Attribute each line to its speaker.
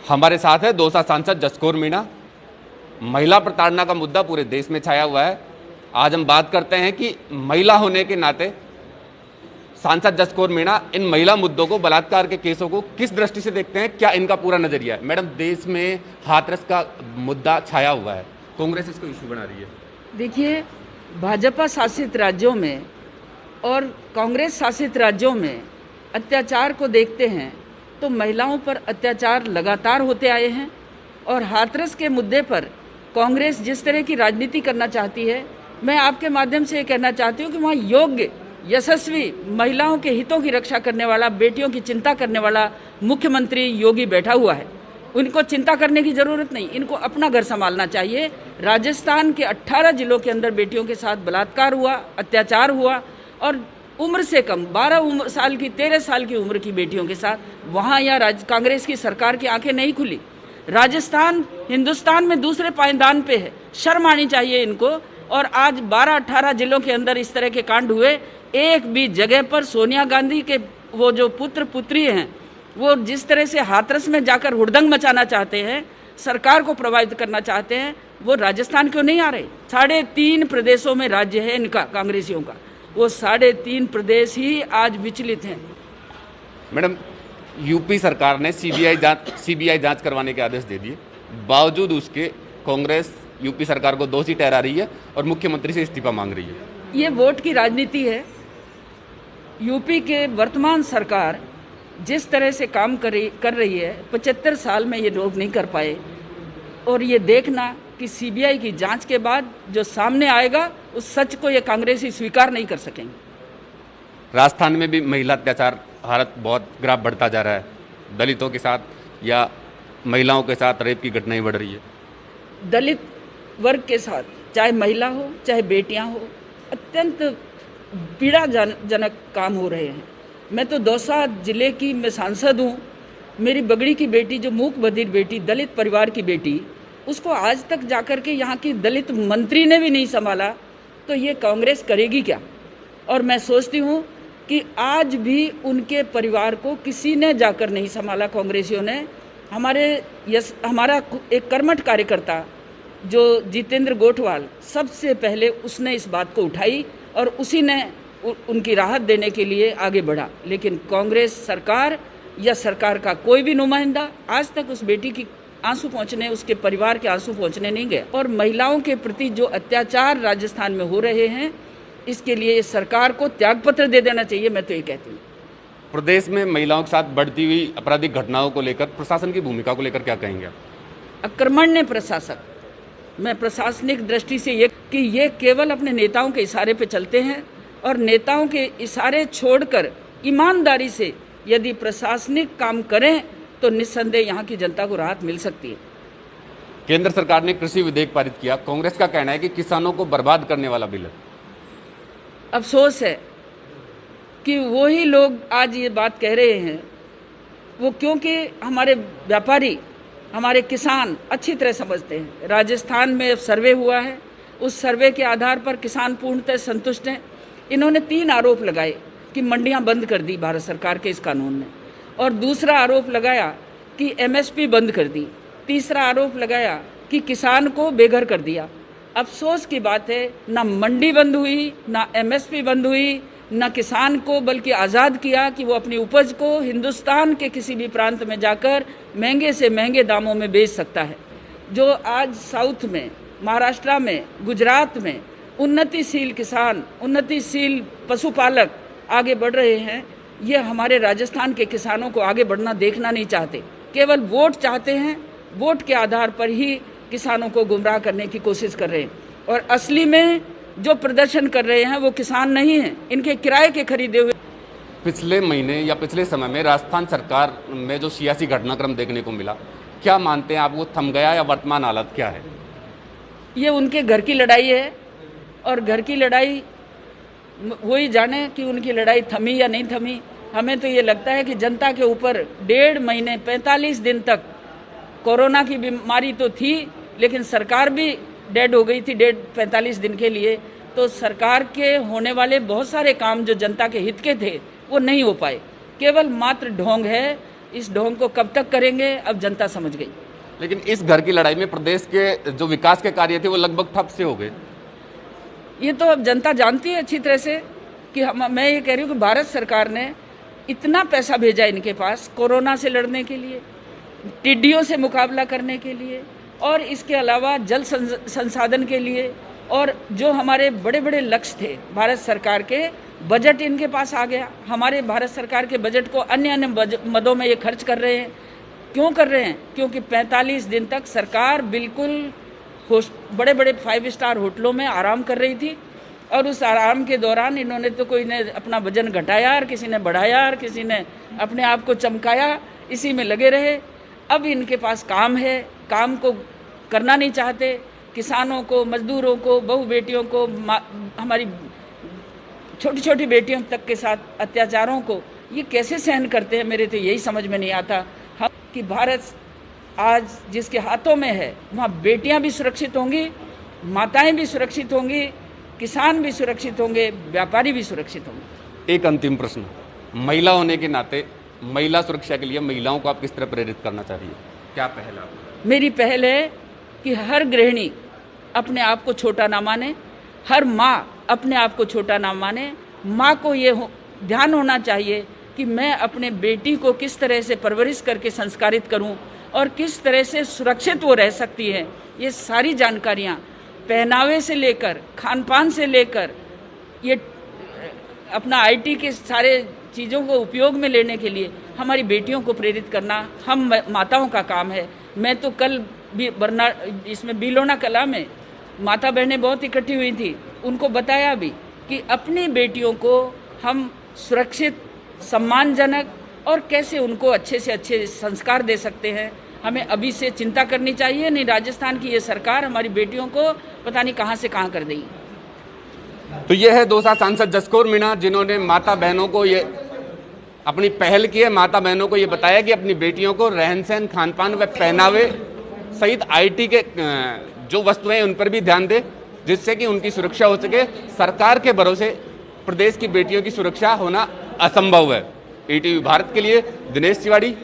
Speaker 1: हमारे साथ है दौसा सांसद जसकौर मीणा। महिला प्रताड़ना का मुद्दा पूरे देश में छाया हुआ है। आज हम बात करते हैं कि महिला होने के नाते सांसद जसकौर मीणा इन महिला मुद्दों को, बलात्कार के केसों को किस दृष्टि से देखते हैं, क्या इनका पूरा नजरिया है। मैडम, देश में हाथरस का मुद्दा छाया हुआ है, कांग्रेस इसको इशू बना रही है।
Speaker 2: देखिए, भाजपा शासित राज्यों में और कांग्रेस शासित राज्यों में अत्याचार को देखते हैं तो महिलाओं पर अत्याचार लगातार होते आए हैं। और हाथरस के मुद्दे पर कांग्रेस जिस तरह की राजनीति करना चाहती है, मैं आपके माध्यम से ये कहना चाहती हूँ कि वहाँ योग्य, यशस्वी, महिलाओं के हितों की रक्षा करने वाला, बेटियों की चिंता करने वाला मुख्यमंत्री योगी बैठा हुआ है। उनको चिंता करने की ज़रूरत नहीं, इनको अपना घर संभालना चाहिए। राजस्थान के 18 जिलों के अंदर बेटियों के साथ बलात्कार हुआ, अत्याचार हुआ, और उम्र से कम 12 साल की, 13 साल की उम्र की बेटियों के साथ, वहाँ या कांग्रेस की सरकार की आंखें नहीं खुली। राजस्थान हिंदुस्तान में दूसरे पायदान पे है, शर्म आनी चाहिए इनको। और आज 12-18 जिलों के अंदर इस तरह के कांड हुए। एक भी जगह पर सोनिया गांधी के वो जो पुत्र पुत्री हैं, वो जिस तरह से हाथरस में जाकर हुड़दंग मचाना चाहते हैं, सरकार को प्रभावित करना चाहते हैं, वो राजस्थान क्यों नहीं आ रहे। 3.5 प्रदेशों में राज्य है इनका, कांग्रेसियों का, वो 3.5 प्रदेश ही आज विचलित हैं।
Speaker 1: मैडम, यूपी सरकार ने सीबीआई जांच करवाने के आदेश दे दिए, बावजूद उसके कांग्रेस यूपी सरकार को दोषी ठहरा रही है और मुख्यमंत्री से इस्तीफा मांग रही है।
Speaker 2: ये वोट की राजनीति है। यूपी के वर्तमान सरकार जिस तरह से काम कर रही है, 75 साल में ये लोग नहीं कर पाए। और ये देखना कि सीबीआई की जांच के बाद जो सामने आएगा, उस सच को ये कांग्रेसी स्वीकार नहीं कर सकेंगे।
Speaker 1: राजस्थान में भी महिला अत्याचार हालत बहुत ग्राफ बढ़ता जा रहा है। दलितों के साथ या महिलाओं के साथ रेप की घटनाएं बढ़ रही है।
Speaker 2: दलित वर्ग के साथ, चाहे महिला हो चाहे बेटियां हो, अत्यंत पीड़ाजनक काम हो रहे हैं। मैं तो दौसा जिले की मैं सांसद हूँ। मेरी बगड़ी की बेटी, जो मूक बधिर बेटी, दलित परिवार की बेटी, उसको आज तक जाकर के यहाँ की दलित मंत्री ने भी नहीं संभाला, तो ये कांग्रेस करेगी क्या। और मैं सोचती हूँ कि आज भी उनके परिवार को किसी ने जाकर नहीं संभाला, कांग्रेसियों ने। हमारा एक कर्मठ कार्यकर्ता जो जितेंद्र गोठवाल, सबसे पहले उसने इस बात को उठाई और उसी ने उनकी राहत देने के लिए आगे बढ़ा। लेकिन कांग्रेस सरकार या सरकार का कोई भी नुमाइंदा आज तक उस बेटी की आंसू पहुंचने, उसके परिवार के आंसू पहुंचने नहीं गया। और महिलाओं के प्रति जो अत्याचार राजस्थान में हो रहे हैं, इसके लिए सरकार को त्यागपत्र दे देना चाहिए, मैं तो ये कहती हूँ।
Speaker 1: प्रदेश में महिलाओं के साथ बढ़ती हुई आपराधिक घटनाओं को लेकर प्रशासन की भूमिका को लेकर क्या कहेंगे आप?
Speaker 2: अकर्मण्य प्रशासक, मैं प्रशासनिक दृष्टि से ये केवल अपने नेताओं के इशारे पे चलते हैं, और नेताओं के इशारे छोड़कर ईमानदारी से यदि प्रशासनिक काम करें तो निस्संदेह यहाँ की जनता को राहत मिल सकती है।
Speaker 1: केंद्र सरकार ने कृषि विधेयक पारित किया, कांग्रेस का कहना है कि किसानों को बर्बाद करने वाला बिल है।
Speaker 2: अफसोस है कि वही लोग आज ये बात कह रहे हैं, वो क्योंकि हमारे व्यापारी, हमारे किसान अच्छी तरह समझते हैं। राजस्थान में सर्वे हुआ है, उस सर्वे के आधार पर किसान पूर्णतः संतुष्ट हैं। इन्होंने 3 आरोप लगाए कि मंडियां बंद कर दी भारत सरकार के इस कानून ने, और दूसरा आरोप लगाया कि एमएसपी बंद कर दी, तीसरा आरोप लगाया कि किसान को बेघर कर दिया। अफसोस की बात है, ना मंडी बंद हुई, ना एमएसपी बंद हुई, ना किसान को बल्कि आज़ाद किया कि वो अपनी उपज को हिंदुस्तान के किसी भी प्रांत में जाकर महंगे से महंगे दामों में बेच सकता है। जो आज साउथ में, महाराष्ट्र में, गुजरात में उन्नतिशील किसान, उन्नतिशील पशुपालक आगे बढ़ रहे हैं, ये हमारे राजस्थान के किसानों को आगे बढ़ना देखना नहीं चाहते, केवल वोट चाहते हैं। वोट के आधार पर ही किसानों को गुमराह करने की कोशिश कर रहे हैं। और असली में जो प्रदर्शन कर रहे हैं वो किसान नहीं हैं, इनके किराए के खरीदे हुए।
Speaker 1: पिछले महीने या पिछले समय में राजस्थान सरकार में जो सियासी घटनाक्रम देखने को मिला, क्या मानते हैं आप, वो थम गया या वर्तमान हालत क्या है?
Speaker 2: ये उनके घर की लड़ाई है, और घर की लड़ाई वही जाने कि उनकी लड़ाई थमी या नहीं थमी। हमें तो ये लगता है कि जनता के ऊपर 1.5 महीने 45 दिन तक कोरोना की बीमारी तो थी, लेकिन सरकार भी डेड हो गई थी 45 दिन के लिए। तो सरकार के होने वाले बहुत सारे काम जो जनता के हित के थे वो नहीं हो पाए, केवल मात्र ढोंग है। इस ढोंग को कब तक करेंगे, अब जनता समझ गई।
Speaker 1: लेकिन इस घर की लड़ाई में प्रदेश के जो विकास के कार्य थे वो लगभग ठप से हो गए।
Speaker 2: ये तो अब जनता जानती है अच्छी तरह से कि मैं ये कह रही हूँ कि भारत सरकार ने इतना पैसा भेजा इनके पास कोरोना से लड़ने के लिए, टिड्डियों से मुकाबला करने के लिए, और इसके अलावा जल संसाधन के लिए, और जो हमारे बड़े बड़े लक्ष्य थे भारत सरकार के, बजट इनके पास आ गया। हमारे भारत सरकार के बजट को अन्य अन्य मदों में ये खर्च कर रहे हैं। क्यों कर रहे हैं? क्योंकि 45 दिन तक सरकार बिल्कुल बड़े बड़े 5 स्टार होटलों में आराम कर रही थी, और उस आराम के दौरान इन्होंने तो कोई ने अपना वजन घटाया और किसी ने बढ़ाया और किसी ने अपने आप को चमकाया, इसी में लगे रहे। अब इनके पास काम है, काम को करना नहीं चाहते। किसानों को, मजदूरों को, बहू बेटियों को, हमारी छोटी छोटी बेटियों तक के साथ अत्याचारों को ये कैसे सहन करते हैं, मेरे तो यही समझ में नहीं आता। हम कि भारत आज जिसके हाथों में है वहाँ बेटियां भी सुरक्षित होंगी, माताएं भी सुरक्षित होंगी, किसान भी सुरक्षित होंगे, व्यापारी भी सुरक्षित होंगे।
Speaker 1: एक अंतिम प्रश्न, महिला होने के नाते महिला सुरक्षा के लिए महिलाओं को आप किस तरह प्रेरित करना चाहिए? क्या पहल है?
Speaker 2: मेरी पहल है कि हर गृहिणी अपने आप को छोटा ना माने, हर माँ अपने आप को छोटा ना माने। माँ को ये ध्यान होना चाहिए कि मैं अपने बेटी को किस तरह से परवरिश करके संस्कारित करूं और किस तरह से सुरक्षित वो रह सकती है। ये सारी जानकारियाँ पहनावे से लेकर, खान पान से लेकर, ये अपना IT के सारे चीज़ों को उपयोग में लेने के लिए हमारी बेटियों को प्रेरित करना हम माताओं का काम है। मैं तो कल भी इसमें बिलोना कला में माता बहनें बहुत इकट्ठी हुई थी, उनको बताया भी कि अपनी बेटियों को हम सुरक्षित, सम्मानजनक और कैसे उनको अच्छे से अच्छे संस्कार दे सकते हैं। हमें अभी से चिंता करनी चाहिए, नहीं राजस्थान की ये सरकार हमारी बेटियों को पता नहीं कहाँ से कहाँ कर देगी।
Speaker 1: तो ये है दौसा सांसद जसकौर मीणा, जिन्होंने माता बहनों को ये अपनी पहल की है, माता बहनों को ये बताया कि अपनी बेटियों को रहन सहन, खान पान व पहनावे सहित IT के जो वस्तुएं उन पर भी ध्यान दे, जिससे कि उनकी सुरक्षा हो सके। सरकार के भरोसे प्रदेश की बेटियों की सुरक्षा होना असंभव है। ETV भारत के लिए दिनेश तिवारी।